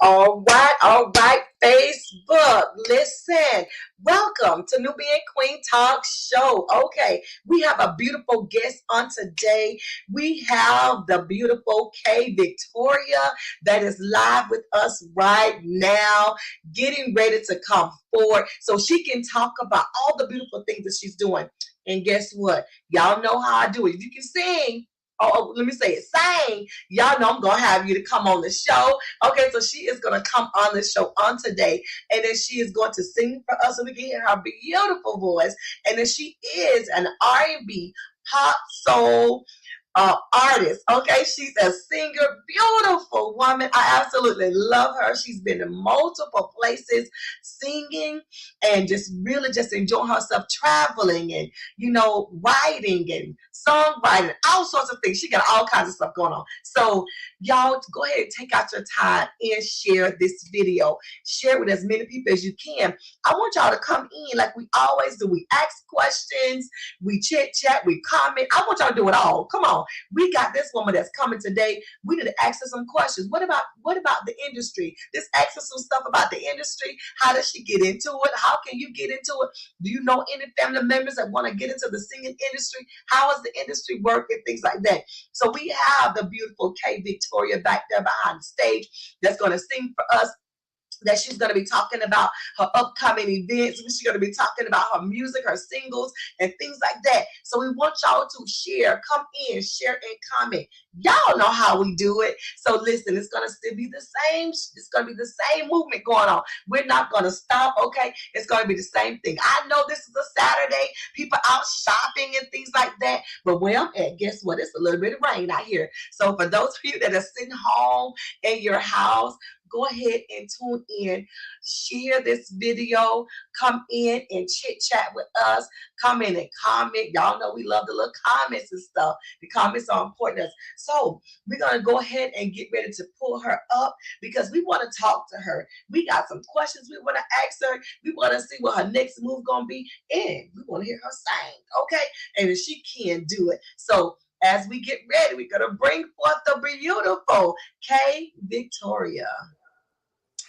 All right, Facebook. Listen, welcome to Nubian Queen Talk Show. Okay, we have a beautiful guest on today. We have the beautiful K Victoria that is live with us right now, getting ready to come forward so she can talk about all the beautiful things that she's doing. And guess what? Y'all know how I do it. If you can sing, let me say it, sing, y'all know I'm going to have you to come on the show. Okay, so she is going to come on the show on today, and then she is going to sing for us so we can hear her beautiful voice. And then she is an R&B pop soul artist. Okay, she's a singer, beautiful woman. I absolutely love her. She's been in multiple places singing and just really just enjoying herself, traveling and writing and songwriting, all sorts of things. She got all kinds of stuff going on. So y'all go ahead and take out your time and share this video. Share with as many people as you can. I want y'all to come in like we always do. We ask questions, we chit chat, we comment. I want y'all to do it all. Come on. We got this woman that's coming today. We need to ask her some questions. What about the industry? Let's ask her some stuff about the industry. How does she get into it? How can you get into it? Do you know any family members that want to get into the singing industry? How is the industry work and things like that? So we have the beautiful K Victoria back there behind the stage that's going to sing for us, that she's going to be talking about her upcoming events. She's going to be talking about her music, her singles, and things like that. So we want y'all to share, come in, share, and comment. Y'all know how we do it. So listen, it's going to still be the same. It's going to be the same movement going on. We're not going to stop, okay? It's going to be the same thing. I know this is a Saturday. People out shopping and things like that. But where I'm at, guess what? It's a little bit of rain out here. So for those of you that are sitting home in your house, go ahead and tune in, share this video, come in and chit chat with us, come in and comment. Y'all know we love the little comments and stuff. The comments are important to us. So we're going to go ahead and get ready to pull her up because we want to talk to her. We got some questions we want to ask her. We want to see what her next move going to be, and we want to hear her sing, okay? And if she can do it. So as we get ready, we're going to bring forth the beautiful K Victoria.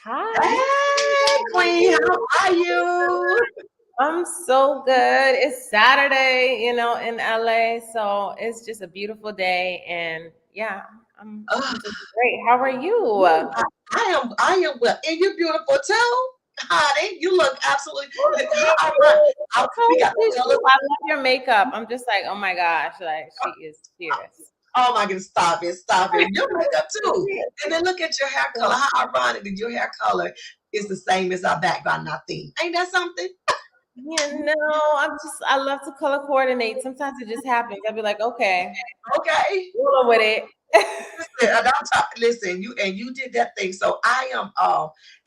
Hi. Hey, Queen, how are you? I'm so good. It's Saturday, in LA, so it's just a beautiful day, and yeah, I'm just great. How are you? I am well, and you're beautiful too, honey. You look absolutely. I love your makeup. I'm just like, oh my gosh, like she is fierce. Oh my goodness, stop it. Your makeup too. And then look at your hair color. How ironic that your hair color is the same as our background, I think. Ain't that something? I love to color coordinate. Sometimes it just happens. I'll be like, okay, roll with it. Listen, you did that thing. So I am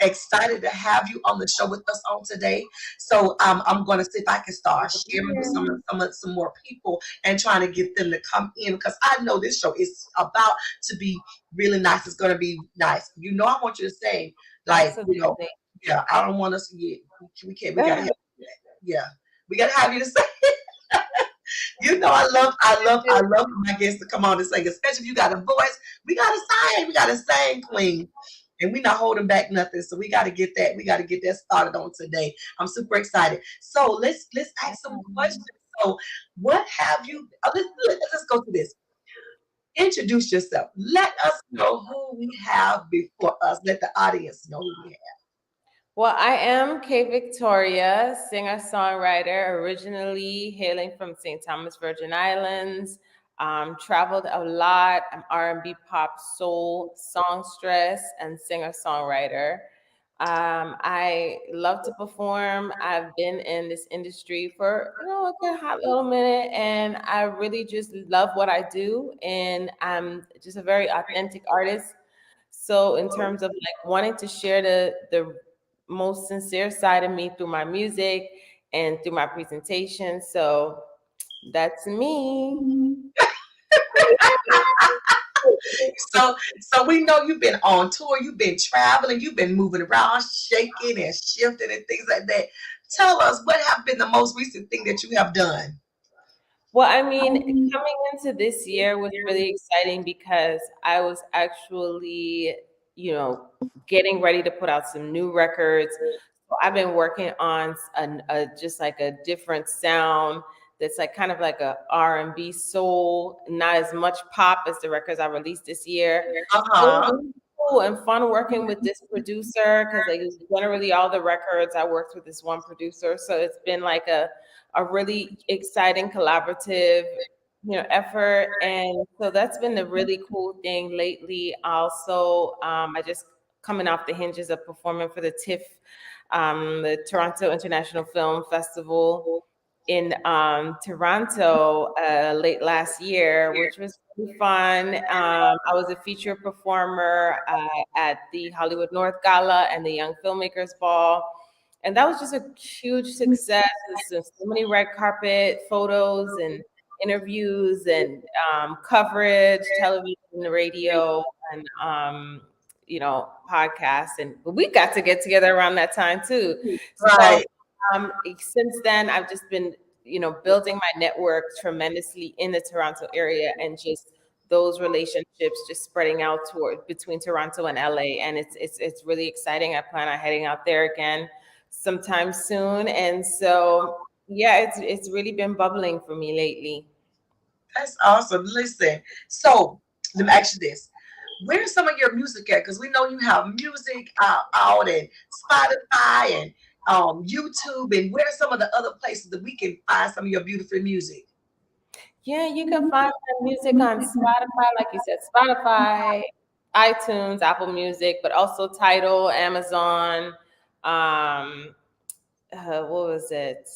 excited to have you on the show with us on today. So I'm going to see if I can start sharing with some more people and trying to get them to come in, because I know this show is about to be really nice. It's going to be nice. I want you to say, like, yeah, I don't want us to get, we can't, we got to have, yeah, we got to have you to say. I love my guests to come on and sing, especially if you got a voice. We gotta sing, Queen. And we're not holding back nothing. So we gotta get that started on today. I'm super excited. So let's ask some questions. So what have you let's go through this. Introduce yourself. Let us know who we have before us. Let the audience know who we have. Well, I am K Victoria, singer-songwriter, originally hailing from St. Thomas, Virgin Islands. Traveled a lot. I'm R&B, pop, soul, songstress, and singer-songwriter. I love to perform. I've been in this industry for a good hot little minute, and I really just love what I do. And I'm just a very authentic artist. So in terms of like wanting to share the most sincere side of me through my music and through my presentation. So that's me. So we know you've been on tour, you've been traveling, you've been moving around, shaking and shifting and things like that. Tell us, what have been the most recent thing that you have done? Well, I mean, coming into this year was really exciting because I was actually you know, getting ready to put out some new records. So I've been working on just like a different sound that's like kind of like a R&B soul, not as much pop as the records I released this year. So it was Uh-huh. really cool and fun working with this producer because like generally all the records I worked with this one producer. So it's been like a really exciting collaborative, effort. And so that's been the really cool thing lately. Also, I just coming off the hinges of performing for the TIFF, the Toronto International Film Festival in Toronto late last year, which was really fun. I was a featured performer at the Hollywood North Gala and the Young Filmmakers Ball. And that was just a huge success. There's so many red carpet photos and interviews and coverage, television, radio, and podcasts. And we got to get together around that time too. So Right. since then, I've just been, building my network tremendously in the Toronto area, and just those relationships just spreading out toward between Toronto and LA. And it's really exciting. I plan on heading out there again sometime soon. And so yeah, it's really been bubbling for me lately. That's awesome. Listen, so let me ask you this. Where's some of your music at? Because we know you have music out and Spotify and YouTube. And where are some of the other places that we can find some of your beautiful music? Yeah, you can find my music on Spotify, like you said, Spotify, iTunes, Apple Music, but also Tidal, Amazon, what was it?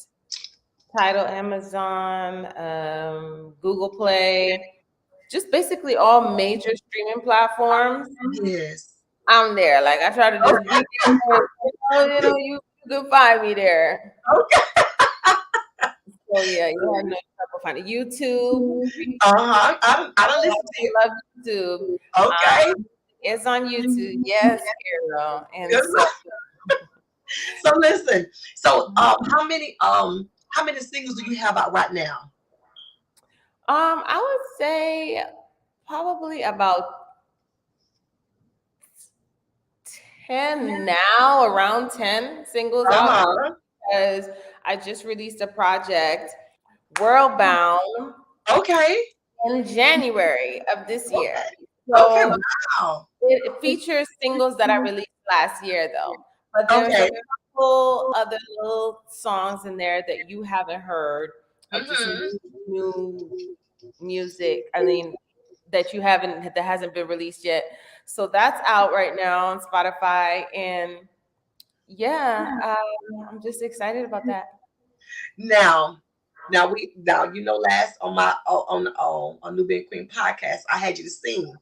Tidal, Amazon, Google Play, just basically all major streaming platforms. Yes. I'm there. Like I try to just be there. You can find me there. Okay. So yeah, you have no trouble finding YouTube. Uh-huh. I don't listen to you. I love YouTube. Okay. It's on YouTube. Yes, Carol. And Good. so So listen. So how many singles do you have out right now? I would say probably about 10 now, around 10 singles out now, Uh-huh. because I just released a project, World Bound, Okay. in January of this year. Okay. So Wow. it features singles that I released last year, though. But there's a Okay. couple other little songs in there that you haven't heard, of just Mm-hmm. new music. I mean, that hasn't been released yet. So that's out right now on Spotify, and yeah, I'm just excited about that. Now, last on my on Nubian Queen podcast, I had you to sing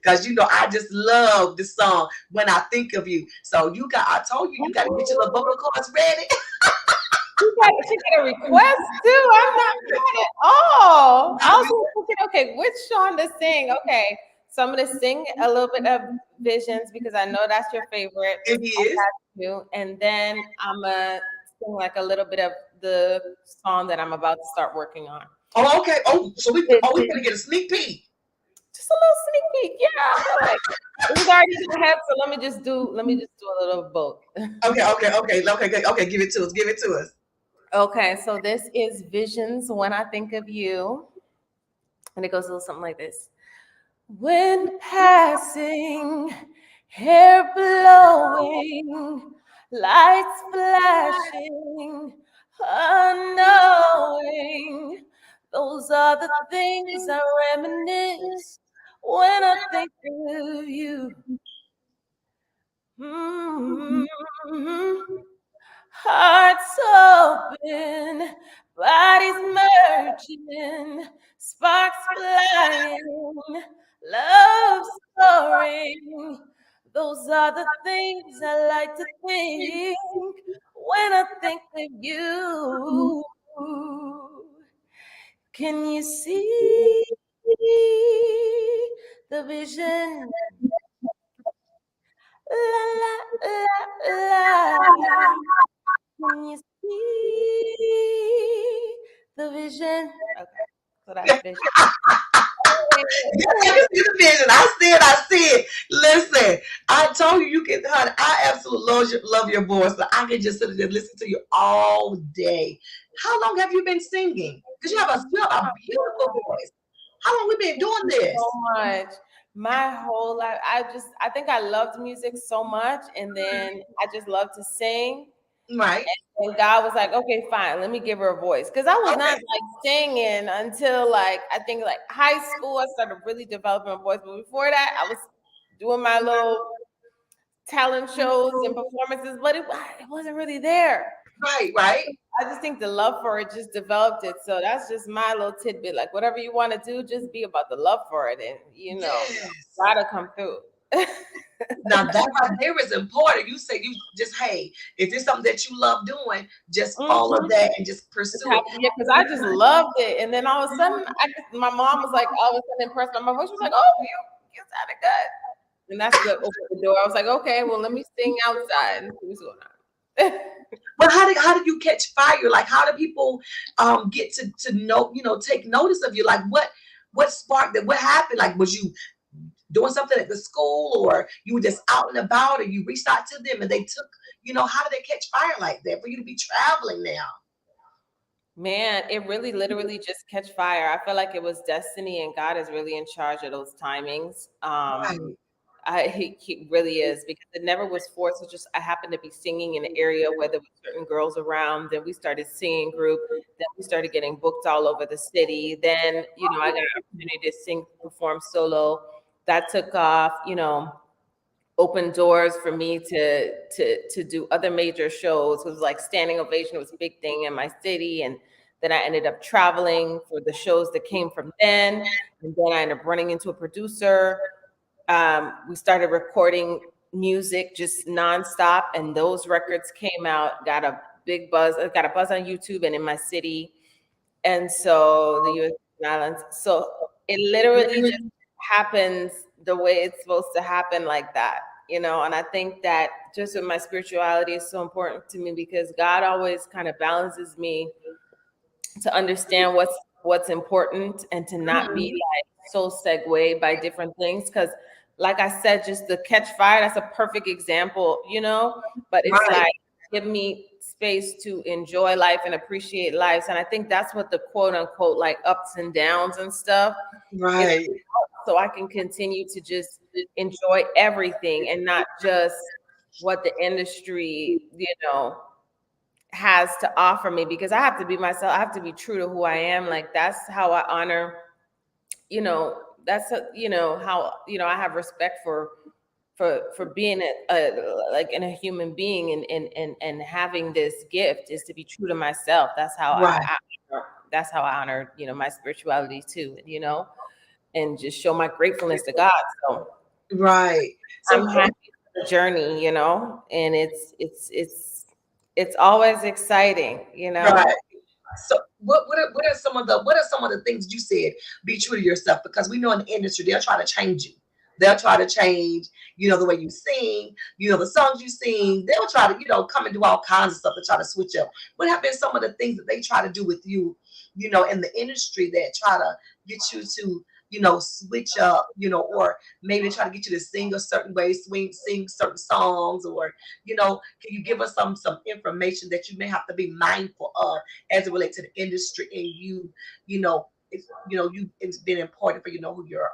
because I just love the song "When I Think of You." So I told you got to get your little vocal cords ready. She got a request too. I'm not mad at all. I was thinking, okay, which song to sing? Okay, so I'm gonna sing a little bit of Visions because I know that's your favorite. It I is. got you, and then I'm gonna sing like a little bit of the song that I'm about to start working on. Oh, okay. We gonna get a sneak peek. Just a little sneak peek. Yeah, I feel like it was already in my head, so let me just do a little of both. Okay. Good. Okay, give it to us. Give it to us. Okay, so this is Visions When I Think of You. And it goes a little something like this. When passing, hair blowing, lights flashing, unknowing, those are the things I reminisce when I think of you. Mm-hmm. Hearts open, bodies merging, sparks flying, love soaring. Those are the things I like to think when I think of you. Can you see the vision? La la la la. Can you see the vision? Okay, so that's vision. see the vision. I see it. Listen, I told you you can, honey, I absolutely love your voice. So I can just sit there and listen to you all day. How long have you been singing? Because you have a beautiful voice. How long we been Thank doing you so this? much. My whole life, I think I loved music so much, and then I just loved to sing. Right. And God was like, okay, fine, let me give her a voice. Because I was not Okay. like singing until like I think like high school. I started really developing a voice. But before that, I was doing my little talent shows and performances, but it wasn't really there. Right. Right. I just think the love for it just developed it. So that's just my little tidbit. Like whatever you want to do, just be about the love for it, and Yes. gotta come through. Now that right there is important. You say you just, hey, if it's something that you love doing, just follow Mhm. that and just Just pursue it. happy, yeah, because I just loved it. And then all of a sudden, my mom was like, all of a sudden impressed by my voice. She was like, "Oh, you sounded good." And that's what opened the door. I was like, "Okay, well, let me sing outside and see what's going on." But how did you catch fire? Like how do people get to know, take notice of you? Like what sparked that? What happened? Like was you doing something at the school or you were just out and about and you reached out to them and they took, how did they catch fire like that for you to be traveling now? Man, it really literally just catch fire. I feel like it was destiny, and God is really in charge of those timings. Right. He really is, because it never was forced. It just I happened to be singing in an area where there were certain girls around. Then we started singing group. Then we started getting booked all over the city. Then I got an opportunity to sing, perform solo. That took off. Opened doors for me to do other major shows. It was like standing ovation was a big thing in my city, and then I ended up traveling for the shows that came from then, and then I ended up running into a producer. We started recording music just nonstop, and those records came out, got a big buzz, got a buzz on YouTube and in my city, and so the U.S. Islands. So it literally just happens the way it's supposed to happen, like that. And I think that just with my spirituality is so important to me, because God always kind of balances me to understand what's important, and to not be Mhm. like so segued by different things. Because like I said, just the catch fire, that's a perfect example. But it's Right. like, give me space to enjoy life and appreciate life. And I think that's what the quote unquote like ups and downs and stuff is, Right. so I can continue to just enjoy everything, and not just what the industry has to offer me, because I have to be myself. I have to be true to who I am. Like that's how I honor, you know, how, I have respect for being like in a human being, and having this gift is to be true to myself. That's how Right. that's how I honor, my spirituality too, and just show my gratefulness to God. So Right. I'm So happy for the journey, and it's always exciting. right. So what are some of the things you said? Be true to yourself, because we know in the industry they'll try to change you. They'll try to change, the way you sing, the songs you sing. They'll try to, come and do all kinds of stuff to try to switch up. What have been some of the things that they try to do with you, in the industry that try to get you to, switch up, or maybe try to get you to sing a certain way, sing certain songs, or, can you give us some information that you may have to be mindful of as it relates to the industry and it's been important for who your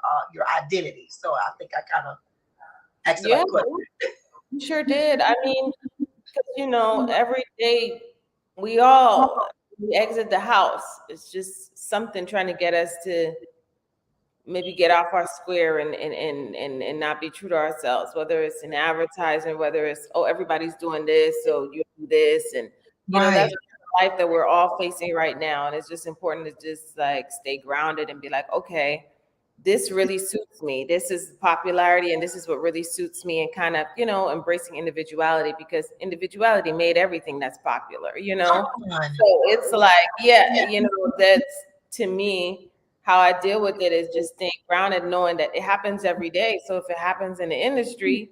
identity. So I think I kind of asked the Yeah, right question. you sure did. I mean, because every day we all we exit the house. It's just something trying to get us to maybe get off our square, and not be true to ourselves, whether it's in advertising, whether it's, oh, everybody's doing this, so you do this. And that's Right, the life that we're all facing right now. And it's just important to just like stay grounded and be like, okay, this really suits me. This is popularity, and this is what really suits me, and kind of embracing individuality, because individuality made everything that's popular. come on. So it's like, yeah, that's, to me, how I deal with it is just staying grounded, knowing that it happens every day. So if it happens in the industry,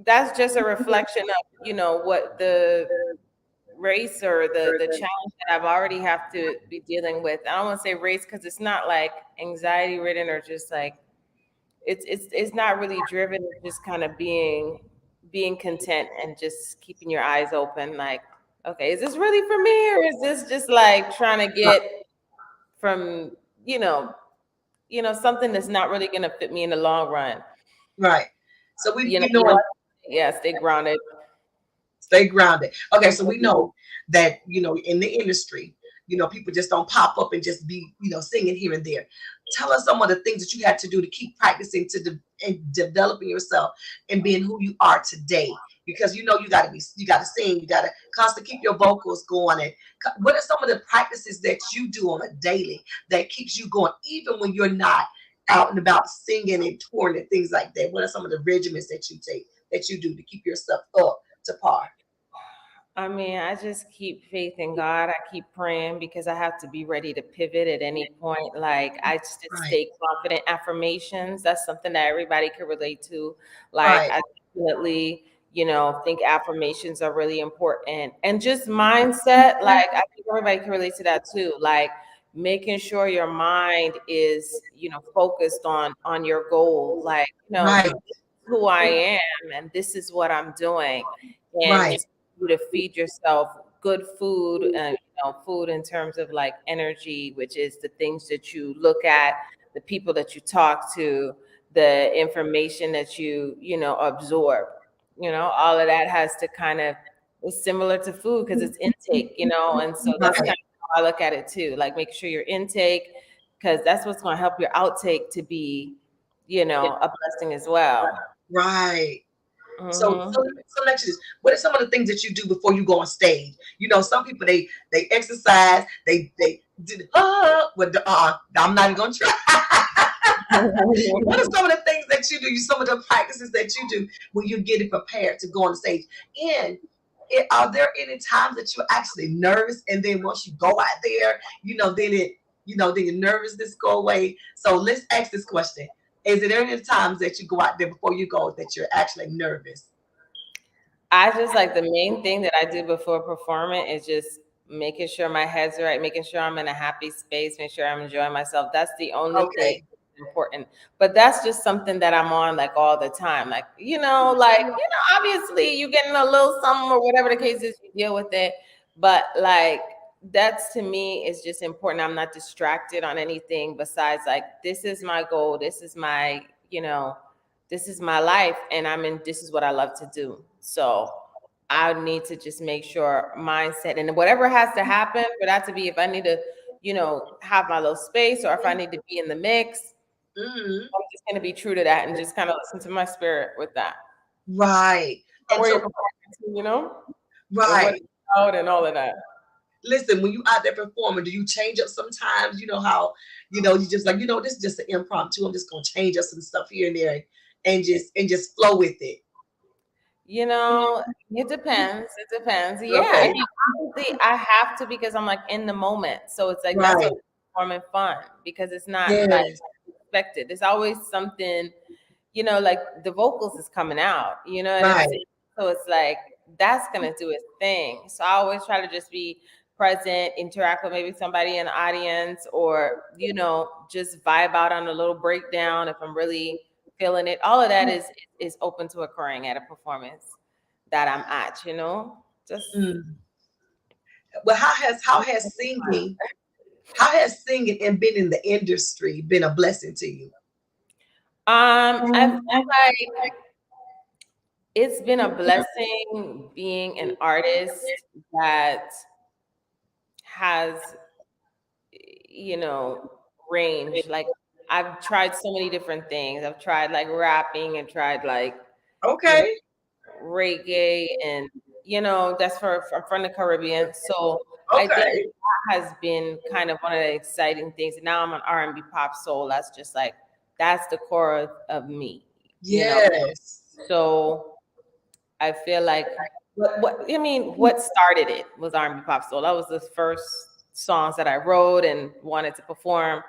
that's just a reflection of, what the race or the challenge that I've already have to be dealing with. I don't want to say race, because it's not like anxiety ridden, or just like it's not really driven. It's just kind of being content and just keeping your eyes open. Like, okay, is this really for me, or is this just like trying to get from you know something that's not really going to fit me in the long run. Right. So we You know. want yeah, stay grounded. Stay grounded. Okay, so we know that in the industry, people just don't pop up and just be singing here and there. Tell us some of the things that you had to do to keep practicing and developing yourself and being who you are today. Because you got to sing, you got to constantly keep your vocals going. And what are some of the practices that you do on a daily that keeps you going, even when you're not out and about singing and touring and things like that? What are some of the regimens that you take that you do to keep yourself up to par? I mean, I just keep faith in God. I keep praying because I have to be ready to pivot at any point. Like, I just Right, stay confident. Affirmations, that's something that everybody can relate to. Like, right, I definitely, think affirmations are really important. And just mindset, like, I think everybody can relate to that too. Like, making sure your mind is, focused on your goal. Like, right, who I am and this is what I'm doing. And right, just you to feed yourself good food and food in terms of like energy, which is the things that you look at, the people that you talk to, the information that you absorb. All of that has to kind of is similar to food because it's intake, and so that's kind right, of how I look at it too. Like make sure your intake, because that's what's going to help your outtake to be, a blessing as well. right. So, Hmm. so next is, what are some of the things that you do before you go on stage? Some people they exercise, they do the with the I'm not even gonna try. What are some of the things that you do? Some of the practices that you do when you're getting prepared to go on the stage? And are there any times that you're actually nervous, and then once you go out there, then your nervousness go away? So let's ask this question: is there any times that you go out there before you go that you're actually nervous? I just like the main thing that I do before performing is just making sure my head's right, making sure I'm in a happy space, make sure I'm enjoying myself. That's the only thing Okay. important. But that's just something that I'm on like all the time. Like, obviously you getting a little something or whatever the case is, you deal with it. But like that's to me is just important. I'm not distracted on anything besides like this is my goal. This is my life and this is what I love to do. So I need to just make sure mindset and whatever has to happen for that to be, if I need to, have my little space or if I need to be in the mix, Mhm. I'm just going to be true to that and just kind of listen to my spirit with that. Right. And Where you're so, performing to, and what right. it's about and all of that. Listen, when you out there performing, do you change up sometimes? You know how, you just like, this is just an impromptu. I'm just gonna change up some stuff here and there and just flow with it. You know, it depends. It depends. Yeah, I Okay. mean, obviously, I have to because I'm like in the moment. So it's like that's Right. what makes performing fun because it's not like Yes. expected. There's always something, like the vocals is coming out. You know what I'm Right. saying? So it's like that's gonna do its thing. So I always try to just be present, interact with maybe somebody in the audience, or just vibe out on a little breakdown if I'm really feeling it. All of that is open to occurring at a performance that I'm at. Just Mm. Well, how has singing and being in the industry been a blessing to you? I feel like it's been a blessing being an artist that has you know range. Like I've tried so many different things. I've tried like rapping and tried like you know Okay. reggae and that's from from the Caribbean. So I think Okay. that has been kind of one of the exciting things. And now I'm an R&B pop soul. That's just like that's the core of me. Yes. So I feel like what started it was R&B pop soul. That was the first songs that I wrote and wanted to perform.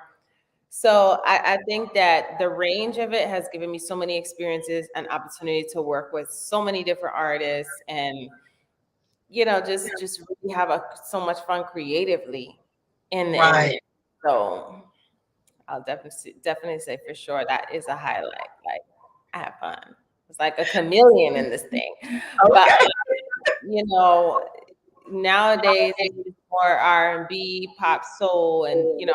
So I think that the range of it has given me so many experiences and opportunity to work with so many different artists and just really have so much fun creatively in the Right. industry. So I'll definitely say for sure that is a highlight. Like I have fun. It's like a chameleon in this thing. But Okay. you know, nowadays it's more R&B, pop, soul, and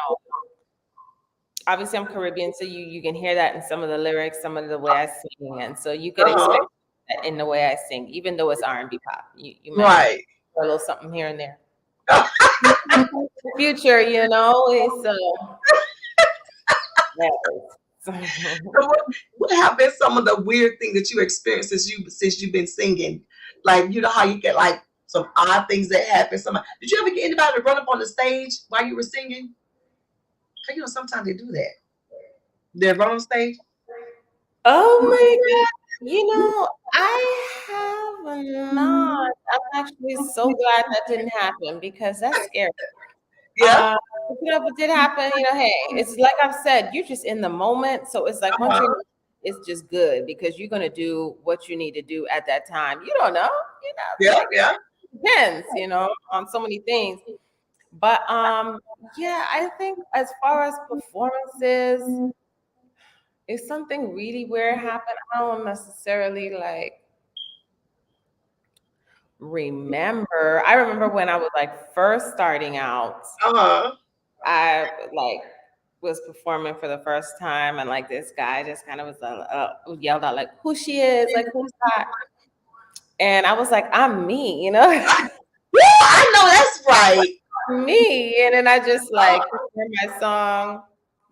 obviously I'm Caribbean, so you can hear that in some of the lyrics, some of the way I sing, and so you could Uh-huh. expect that in the way I sing, even though it's R&B pop. You might Right. hear a little something here and there. The future, yes. So what have been some of the weird things that you experienced since you've been singing? Like, you know how you get like some odd things that happen. Did you ever get anybody to run up on the stage while you were singing? 'Cause, sometimes they do that. They run on stage. Oh my God. I have not. I'm actually so glad that didn't happen because that's scary. Yeah. If it did happen, hey, it's like I've said, you're just in the moment. So it's like once Uh-huh. it's just good because you're gonna do what you need to do at that time. You don't know, Yeah. like Yeah. depends, on so many things. But yeah, I think as far as performances, if something really weird happened, I don't necessarily like remember. I remember when I was like first starting out, Uh-huh. I like was performing for the first time, and like this guy just kind of was yelled out like, "Who she is? Like who's that?" And I was like, "I'm me," Woo, I know that's right. me. And then I just like performed my song.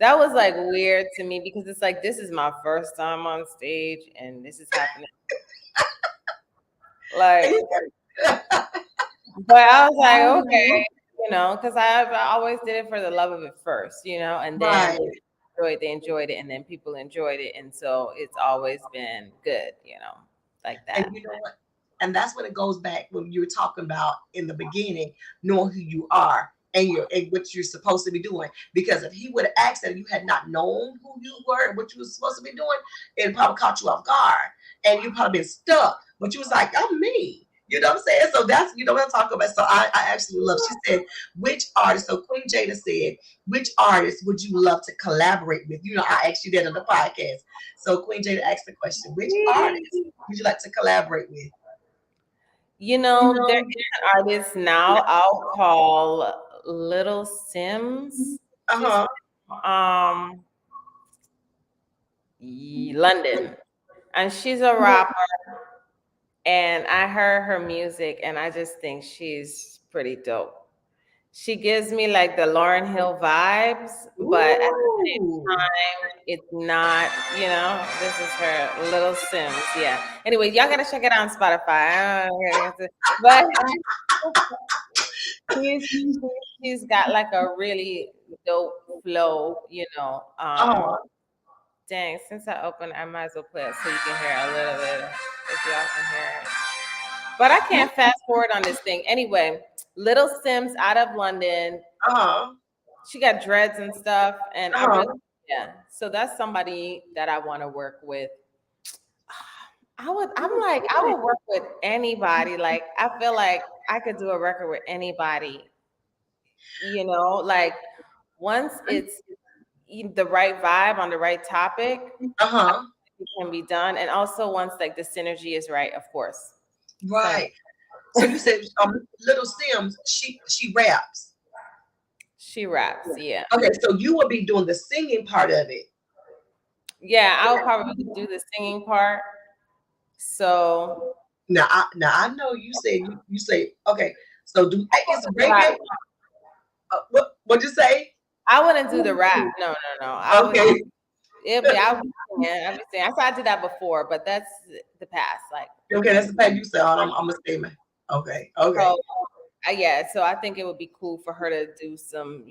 That was like weird to me because it's like this is my first time on stage, and this is happening. Like, but I was like, okay, because I always did it for the love of it first, and then Right. they enjoyed it, and then people enjoyed it, and so it's always been good, like And that. you know what? And that's when it goes back when you were talking about in the beginning, knowing who you are and what you're supposed to be doing. Because if he would have asked that and you had not known who you were and what you were supposed to be doing, it probably caught you off guard and you probably been stuck. But you was like, I'm me. You know what I'm saying? So that's what I'm talking about. So I actually love. She said, which artist? So Queen Jada said, which artist would you love to collaborate with? I asked you that on the podcast. So Queen Jada asked the question, which artist would you like to collaborate with? There is an artist now I'll call Little Sims. She's Uh-huh. from London, and she's a rapper. And I heard her music, and I just think she's pretty dope. She gives me like the Lauryn Hill vibes, but at the same Ooh. time, it's not, this is her Little Sims. Yeah. Anyway, y'all gotta check it out on Spotify. But she's she's got like a really dope flow, Uh-huh. Dang, since I opened, I might as well play it so you can hear a little bit if y'all can hear it. But I can't fast forward on this thing. Anyway, Little Sims out of London. Uh-huh. She got dreads and stuff. And I Uh-huh. really, yeah. So that's somebody that I want to work with. I would work with anybody. Like, I feel like I could do a record with anybody, like once it's the right vibe on the right topic, Uh-huh. it can be done. And also once like the synergy is right, of course. So Right. So you said Little Sims, she raps. she raps, yeah. Okay, so you will be doing the singing part of it. Yeah, I would probably do the singing part. So Now I know you said you say okay. So is rap. reggae? What'd you say? I wouldn't do the rap. No, no, no. I would Okay. do it. I'll be singing. I'll be singing. I tried to do that before, but that's the past. Like, Okay, that's the part you said. I'm a statement. Okay. Okay. so yeah. So I think it would be cool for her to do some,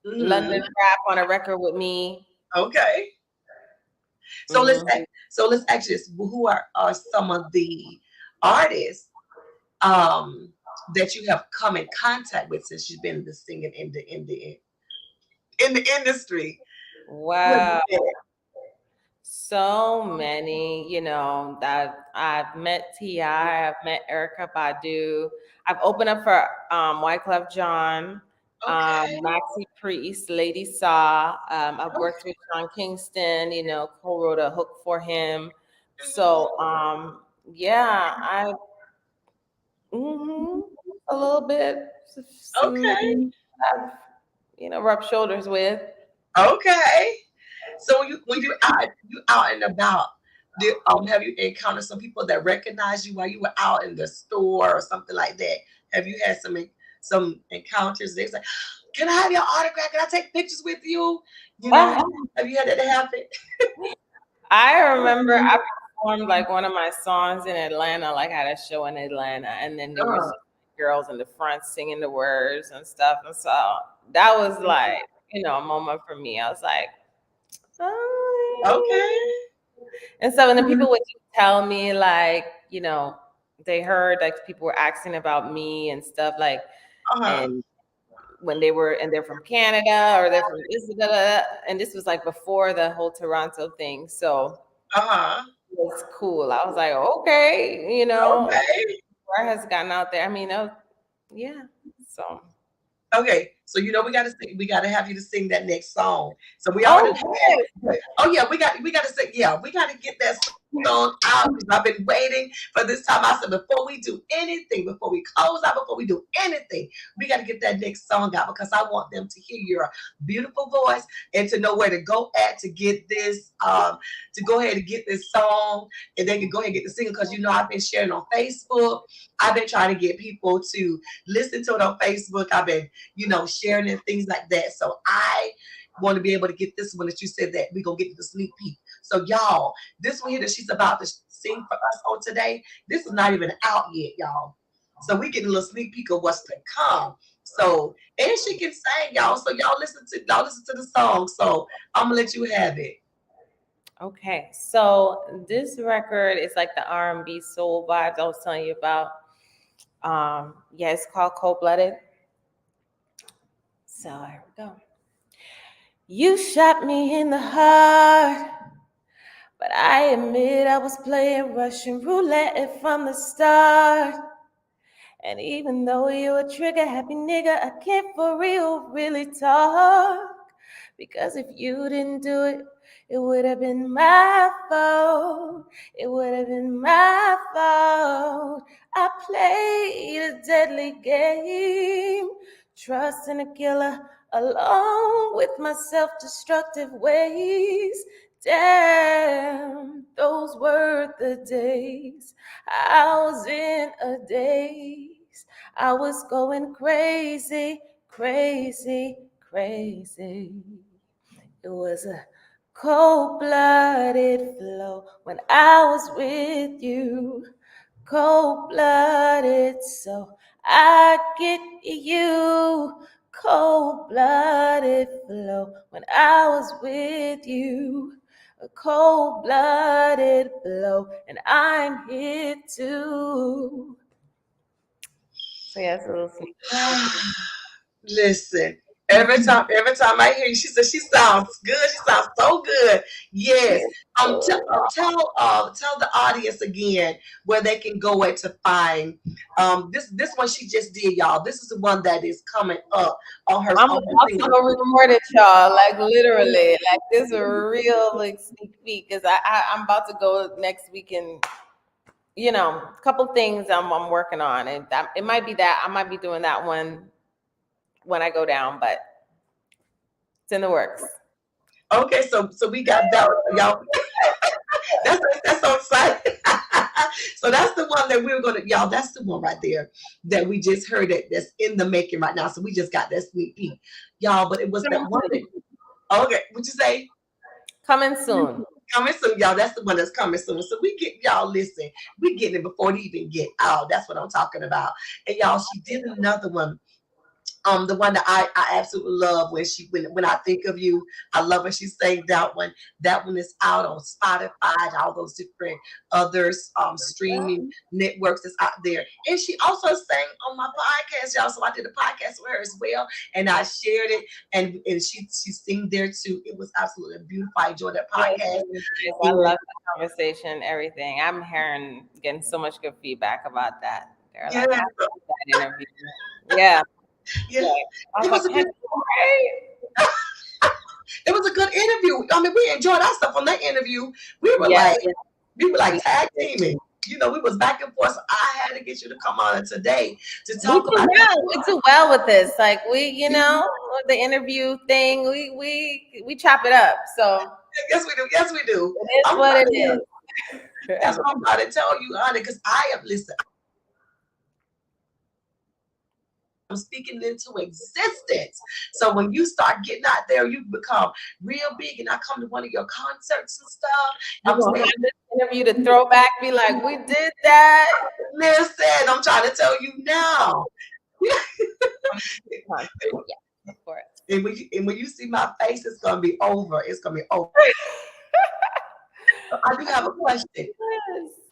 London Hmm. rap on a record with me. Okay. So let's Mhm. so let's ask this: who are some of the artists that you have come in contact with since you've been in the singing in the industry? Who have you Wow. met? So many, that I've met T.I., I've met Erica Badu. I've opened up for Wyclef John, Okay. Maxi Priest, Lady Saw. I've worked with Sean Kingston, co-wrote a hook for him. So yeah, hmm a little bit some Okay. I've rubbed shoulders with. Okay. So when you out and about, have you encountered some people that recognize you while you were out in the store or something like that? Have you had some encounters? They say, "Can I have your autograph? Can I take pictures with you?" You know, have you had that happen? I remember I performed like one of my songs in Atlanta, like I had a show in Atlanta, and then there was Uh, just girls in the front singing the words and stuff. And so that was like, a moment for me. I was like, okay. oh. And so when the people would tell me like, they heard like people were asking about me and stuff like, Uh-huh. and when they're from Canada or they're from this, and this was like before the whole Toronto thing. So Uh-huh. was cool. I was like, okay, Okay. where has gotten out there. I mean, yeah. So, Okay. So we gotta have you to sing that next song. So we already oh, had Oh yeah, we got to say yeah, we got to get that song out because I've been waiting for this time. I said before we do anything, before we close out, before we do anything, we got to get that next song out because I want them to hear your beautiful voice and to know where to go at to get this, to go ahead and get this song, and they can go ahead and get the single because I've been sharing on Facebook. I've been trying to get people to listen to it on Facebook. I've been sharing and things like that. So I want to be able to get this one that you said that we're going to get to the sneak peek. So, y'all, this one here that she's about to sing for us on today, this is not even out yet, y'all. So, we getting a little sneak peek of what's to come. So, and she can sing, y'all. So, y'all listen to the song. So, I'm going to let you have it. okay. So this record is like the R&B soul vibes I was telling you about. Yeah, it's called Cold Blooded. So here we go. You shot me in the heart, but I admit I was playing Russian roulette from the start. And even though you're a trigger happy nigga, I can't for real really talk. Because if you didn't do it, it would have been my fault. It would have been my fault. I played a deadly game, trusting a killer along with my self-destructive ways. Damn, those were the days. I was in a daze. I was going crazy, crazy, crazy. It was a cold-blooded flow when I was with you. Cold-blooded, so I get you. Cold-blooded flow when I was with you. A cold-blooded blow, and I'm here too. So yeah, it's a little sneak. Listen, every time I hear you, she says she sounds good. She sounds so good. Yes. Tell the audience again where they can go at to find this one she just did, y'all. This is the one that is coming up on her I'm on her about to single. go record it, y'all. Like literally, like this is a real like sneak peek because I'm about to go next week and a couple things I'm working on, and it might be that I might be doing that one when I go down, but it's in the works. Okay, so we got that one, y'all. That's so exciting. So that's the one that we were gonna, y'all. That's the one right there that we just heard that's in the making right now. So we just got that sneak peek, y'all. But it was that one that okay. Would you say Coming soon. coming soon, y'all? That's the one that's coming soon. So we get y'all listen. We getting it before it even get out. That's what I'm talking about. And y'all, she did another one. The one that I absolutely love when I think of you, I love when she sang that one. That one is out on Spotify and all those different others streaming networks that's out there. And she also sang on my podcast, y'all. So I did a podcast with her as well, and I shared it, and she sang there too. It was absolutely beautiful. I enjoyed that Yes, podcast. yes, I And love the conversation, everything. I'm hearing, getting so much good feedback about that. They're like, yeah, I love that interview. Yeah. yeah, I was it like, was a Penny, beautiful. right? It was a good interview. I mean, we enjoyed our stuff on that interview. We were Yes, like, we were like we tag teaming. You know, we was back and forth. So I had to get you to come on today to we talk do about this. well. We do well with this. Like we, with the interview thing, we chop it up. So Yes, we do. Yes, we do. it is I'm what trying it to. is. That's what I'm trying to tell you, honey. Because I am listen. I'm speaking into existence. So when you start getting out there, you become real big. And I come to one of your concerts and stuff. We're I'm gonna saying, have this interview to throw back, be like, we did that. listen, I'm trying to tell you now. Yeah, of course. And when you see my face, it's gonna be over. It's gonna be over. So I do have a question. Yes.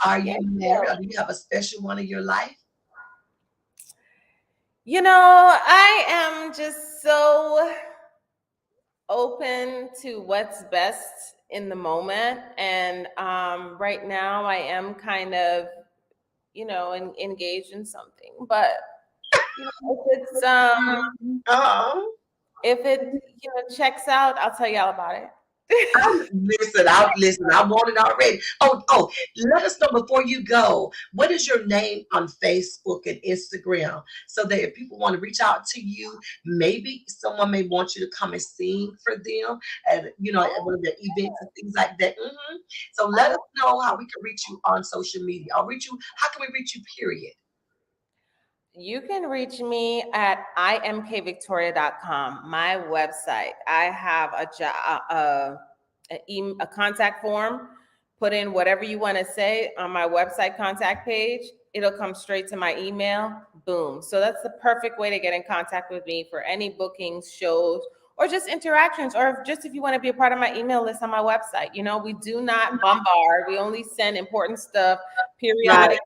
Are Yes. you married or do you have a special one in your life? I am just so open to what's best in the moment. And right now, I am kind of, engaged in something. But Uh-huh. if it checks out, I'll tell y'all about it. Listen. I want it already. Oh, let us know before you go. What is your name on Facebook and Instagram? So that if people want to reach out to you, maybe someone may want you to come and sing for them at one of their events and things like that. So let us know how we can reach you on social media. I'll reach you. How can we reach you, period? You can reach me at imkvictoria.com, my website. I have a contact form. Put in whatever you want to say on my website contact page. It'll come straight to my email. Boom. So that's the perfect way to get in contact with me for any bookings, shows, or just interactions, or just if you want to be a part of my email list on my website. We do not bombard. We only send important stuff Right. periodically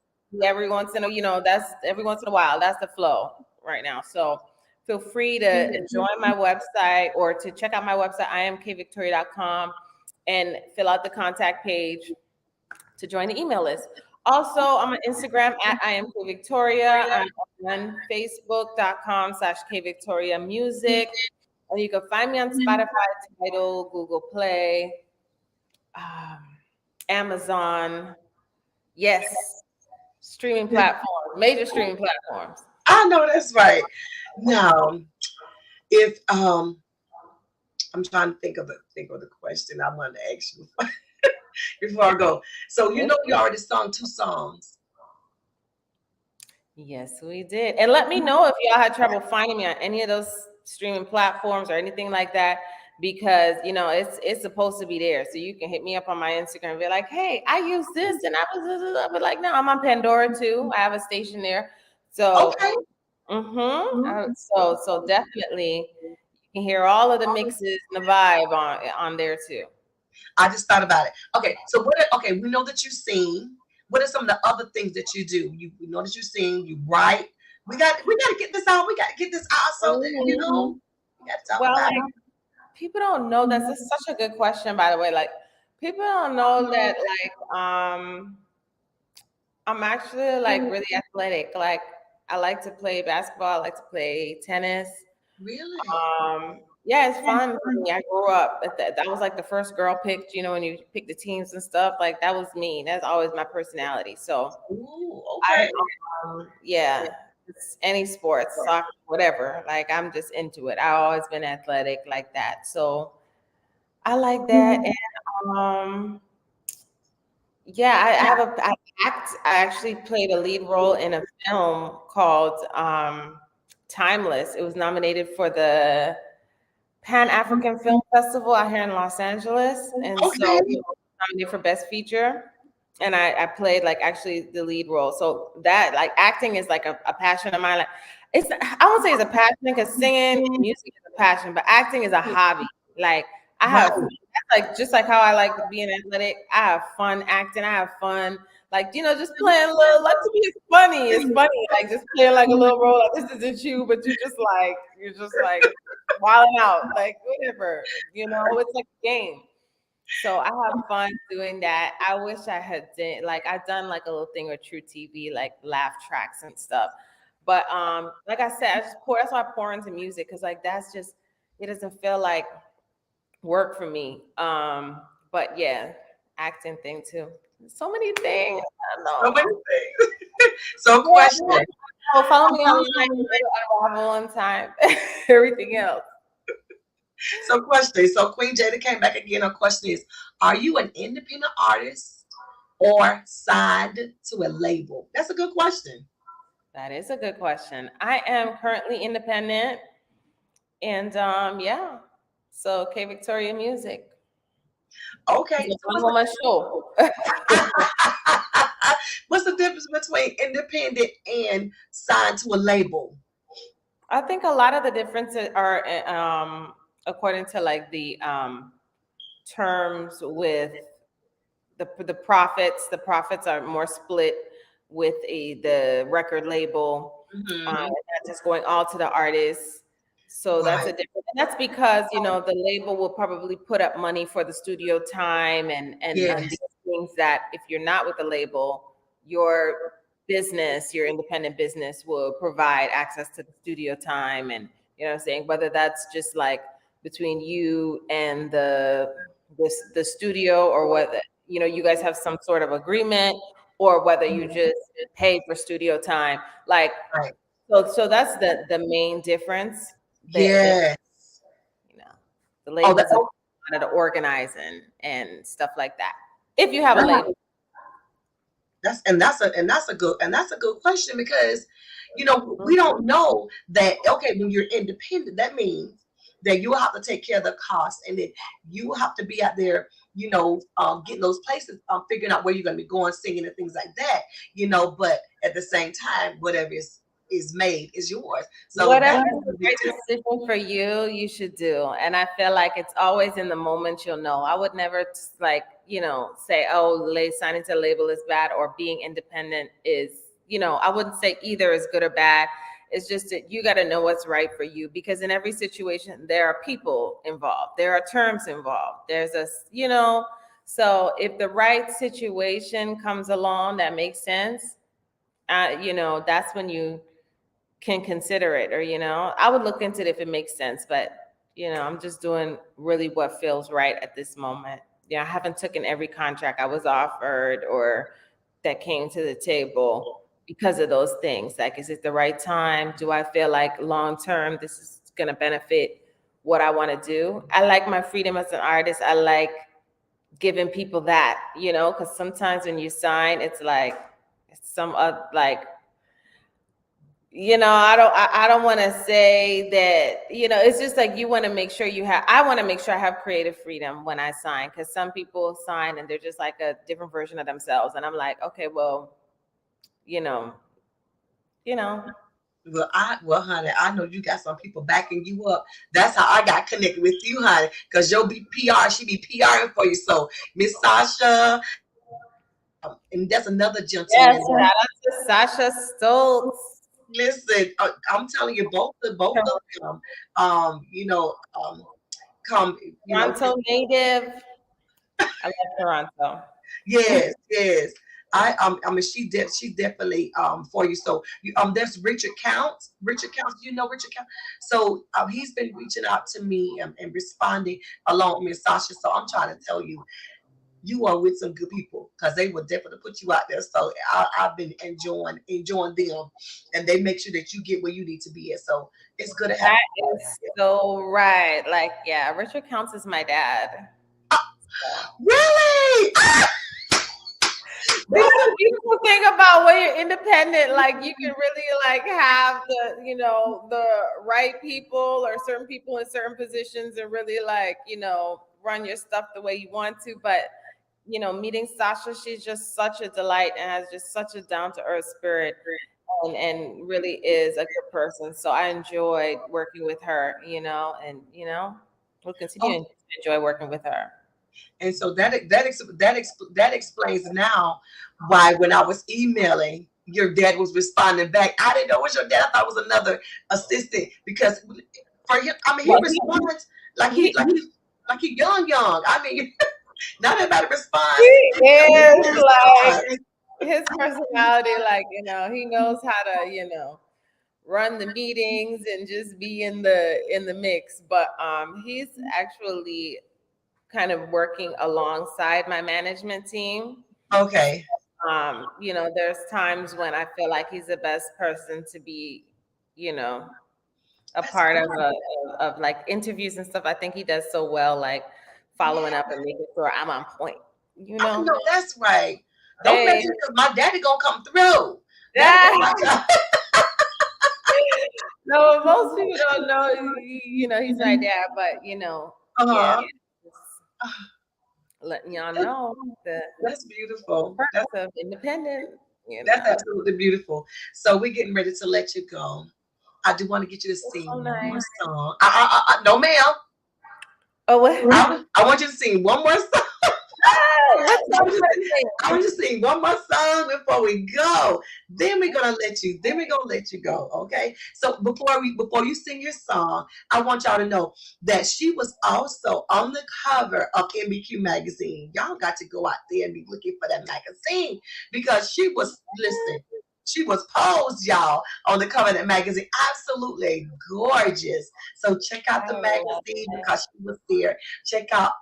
every once in a that's every once in a while. That's the flow right now. So feel free to join my website or to check out my website, imkvictoria.com, and fill out the contact page to join the email list. Also, I'm on Instagram at imkvictoria. I'm on facebook.com/kvictoriamusic. And you can find me on Spotify, Tidal, Google Play, um, Amazon. Yes, streaming platforms, major streaming platforms. I know that's right. Now, if I'm trying to think of the question I wanted to ask you before I go. So you already sung 2 songs. Yes, we did. And let me know if y'all had trouble finding me on any of those streaming platforms or anything like that, because it's supposed to be there. So you can hit me up on my Instagram and be like, hey, I use this and I was I'll be like, no, I'm on Pandora too. I have a station there. So Okay. so definitely you can hear all of the mixes and the vibe on there too. I just thought about it. Okay, so okay, we know that you sing. What are some of the other things that you do? We know that you sing, you write. We gotta get this out. We gotta get this out so that Mhm. we gotta talk Well, about like people don't know that's such a good question, by the way. Like people don't know that I'm actually like really athletic. Like I like to play basketball, I like to play tennis. it. Really? Yeah, it's fun for me. I grew up that was like the first girl picked, when you pick the teams and stuff, like that was me. That's always my personality. So Ooh, I okay. yeah, it's any sports, soccer, whatever. Like I'm just into it. I've always been athletic like that. So I like that. And yeah, I actually played a lead role in a film called Timeless. It was nominated for the Pan African Film Festival out here in Los Angeles. And Okay. so nominated for Best Feature. And I played like actually the lead role. So that like acting is like a passion of mine. Like I won't say it's a passion because singing and music is a passion, but acting is a hobby. Like I Right. have like just like how I like being athletic, I have fun acting, I have fun like just playing a little like to me it's funny. It's funny, like just playing like a little role, like this isn't you, but you're just like wilding out, like whatever, it's like a game. So I have fun doing that. I wish I had I've done like a little thing with True TV, like laugh tracks and stuff. But like I said, that's why I pour into music because like that's just it doesn't feel like work for me. But yeah, acting thing too. So many things. I don't So know. many things. So Yeah, question. well, follow me online. It'll unravel in time. Everything else. So question. So Queen Jada came back again. Her question is, are you an independent artist or signed to a label? That's a good question. That is a good question. I am currently independent, and yeah. So K Victoria Music. Okay. It's a So one-woman show. what's the difference between independent and signed to a label? I think a lot of the differences are according to like the terms with the profits. The profits are more split with the record label, Hmm. not just going all to the artists. So that's Right. a different. And that's because the label will probably put up money for the studio time and Yes. these things that if you're not with the label, your business, your independent business, will provide access to the studio time, and you know what I'm saying, whether that's just like between you and the studio, or whether you guys have some sort of agreement, or whether you just pay for studio time. Like, Right. so that's the main difference. That Yes. you know the Oh, that, labels are a lot of the organizing and stuff like that. If you have a that label. that's a good question because we don't know that. Okay, when you're independent, that means that you have to take care of the cost, and then you have to be out there, getting those places, figuring out where you're going to be going, singing and things like that. But at the same time, whatever is made is yours. So Whatever that is is the a big right decision for you, you should do. And I feel like it's always in the moment you'll know. I would never like, say, oh, signing to a label is bad or being independent is, I wouldn't say either is good or bad. It's just that you got to know what's right for you, because in every situation, there are people involved, there are terms involved. So if the right situation comes along that makes sense, that's when you can consider it, or I would look into it if it makes sense. But I'm just doing really what feels right at this moment. I haven't taken every contract I was offered or that came to the table because of those things. Like, is it the right time? Do I feel like long term this is going to benefit what I want to do? I like my freedom as an artist. I like giving people that, because sometimes when you sign, it's like some like, I don't want to say that, it's just like you want to make sure I want to make sure I have creative freedom when I sign, because some people sign and they're just like a different version of themselves. And I'm like, okay, well, you know, you know, well, honey, I know you got some people backing you up. That's how I got connected with you, honey, because you'll be PR, she be PRing for you. So Miss Sasha, and that's another yes, gentleman. shout out to Sasha Stoltz, Listen, I'm telling you, both of them, you know, come, Toronto native. I love Toronto. yes, yes. I mean, she's definitely for you. So there's Richard Counts. Richard Counts, do you know Richard Counts? So he's been reaching out to me and responding along with Miss Sasha. So I'm trying to tell you, you are with some good people because they will definitely put you out there. So I've been enjoying them, and they make sure that you get where you need to be at. So it's good to have. That is so right. Like, yeah, Richard Counts is my dad. Really? That's the beautiful thing about when you're independent. Like, you can really like have the right people or certain people in certain positions and really like, run your stuff the way you want to. But meeting Sasha, she's just such a delight and has just such a down to earth spirit, and really is a good person. So I enjoyed working with her, and we'll continue Oh, to enjoy working with her. and so that explains now why when I was emailing, your dad was responding back. I didn't know it was your dad. I thought it was another assistant because for him, I mean, he Well, responds like he he, like he like he young. I mean, not everybody responds. he He is like responds. his personality, like, he knows how to, run the meetings and just be in the mix. But he's actually kind of working alongside my management team. Okay. There's times when I feel like he's the best person to be, you know, a That's part of good. like interviews and stuff. I think he does so well, like following Yeah, up and making sure I'm on point. You I know, know that's right. Don't hey, mention because my daddy gonna come through. Daddy yeah. gonna like, No, most people don't know. He's my dad, but yeah, uh-huh. just letting y'all That- know the That's beautiful. perks of independent. You That's know, absolutely beautiful. So we're getting ready to let you go. I do want to get you to it's sing so one more nice. song. No, ma'am. Oh, what? I want you to sing one more song. What I song want you should to I sing, sing? I want you to sing one more song before we go. Then we're gonna let you go. Okay. So before you sing your song, I want y'all to know that she was also on the cover of MBQ magazine. Y'all got to go out there and be looking for that magazine because she was posed, y'all, on the cover of that magazine. Absolutely gorgeous. So check out the Oh, love magazine because she was there. Check out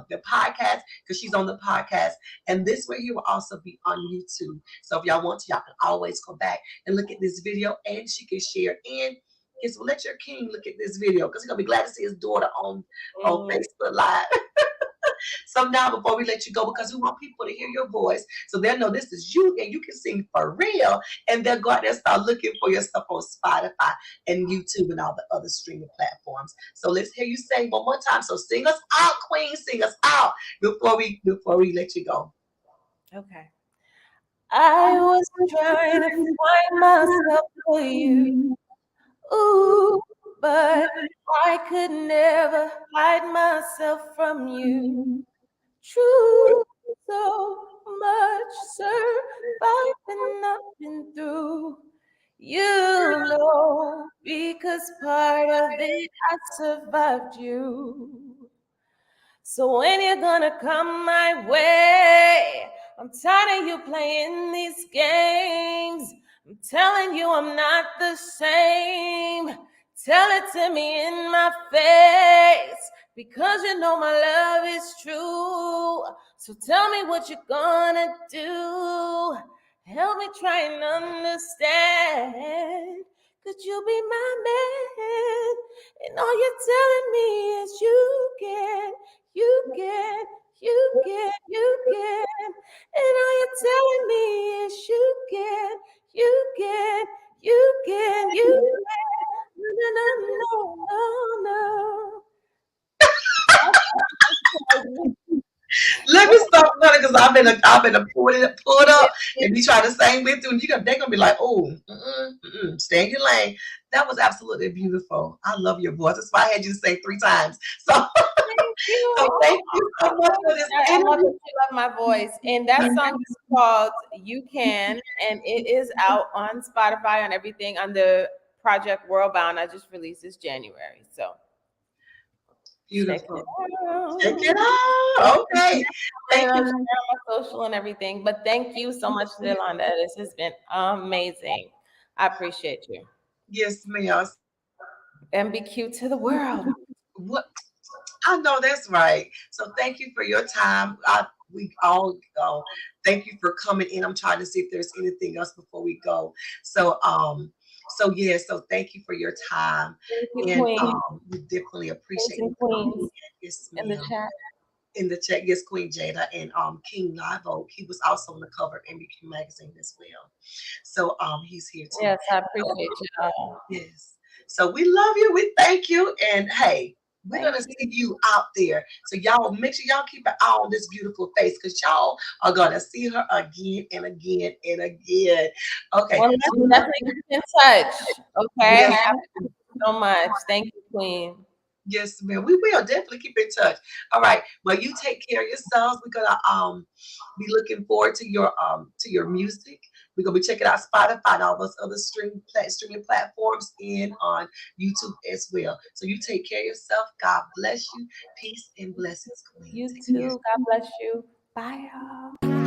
the podcast because she's on the podcast. And this way here will also be on YouTube. So if y'all want to, y'all can always go back and look at this video and she can share in. Yes, well, let your king look at this video because he's gonna be glad to see his daughter on that. Facebook Live. So now, before we let you go, because we want people to hear your voice, so they'll know this is you and you can sing for real, and they'll go out there and start looking for your stuff on Spotify and YouTube and all the other streaming platforms. So let's hear you sing one more time. So sing us out, Queen, sing us out before we let you go. Okay. I was trying to find myself for you. Ooh, but I could never hide myself from you. True, so much surviving I've been through. You know, because part of it I survived you. So when you're gonna come my way? I'm tired of you playing these games. I'm telling you I'm not the same. Tell it to me in my face because you know my love is true. So tell me what you're gonna do. Help me try and understand. Could you be my man? And all you're telling me is you can, you can, you can. And all you're telling me is you can, you can, you can. No, no, no, no, no. Let me stop running because I've been pulled Yeah, up and be trying to sing with you, and they're gonna be like, oh, stay in your lane. That was absolutely beautiful. I love your voice. That's why I had you to say 3 times. So thank So you. thank you so much for this I love interview. that you love my voice. And that song is called You Can, and it is out on Spotify on everything under Project Worldbound. I just released this January. So check it Beautiful. Check out. it out. Okay. Share Thank it on you. my social and everything. But thank you so much, Yolanda. This has been amazing. I appreciate you. Yes, ma'am. MBQ to the world. What I know that's right. So thank you for your time. We all go. Thank you for coming in. I'm trying to see if there's anything else before we go. So yeah, so thank you for your time. Thank you, And Queen. we definitely Kings appreciate and you coming in. queens Yes, in the ma'am. chat. In the chat, yes, Queen Jada and King Live Oak. He was also on the cover of MBQ magazine as well. So he's here too. Yes, I So appreciate you all. yes. So we love you. We thank you. And hey, we're Thank gonna you. see you out there. So y'all make sure y'all keep an eye on this beautiful face because y'all are gonna see her again and again and again. Okay. Well, let's So definitely keep in touch. Okay. yes, I appreciate you so much. Thank you, Queen. yes, ma'am. We will definitely keep in touch. All right. Well, you take care of yourselves. We're gonna be looking forward to your music. We're gonna be checking out Spotify and all those other streaming platforms and on YouTube as well. So you take care of yourself. God bless you. Peace and blessings, Queen. You Take care. too. God bless you. Bye, y'all.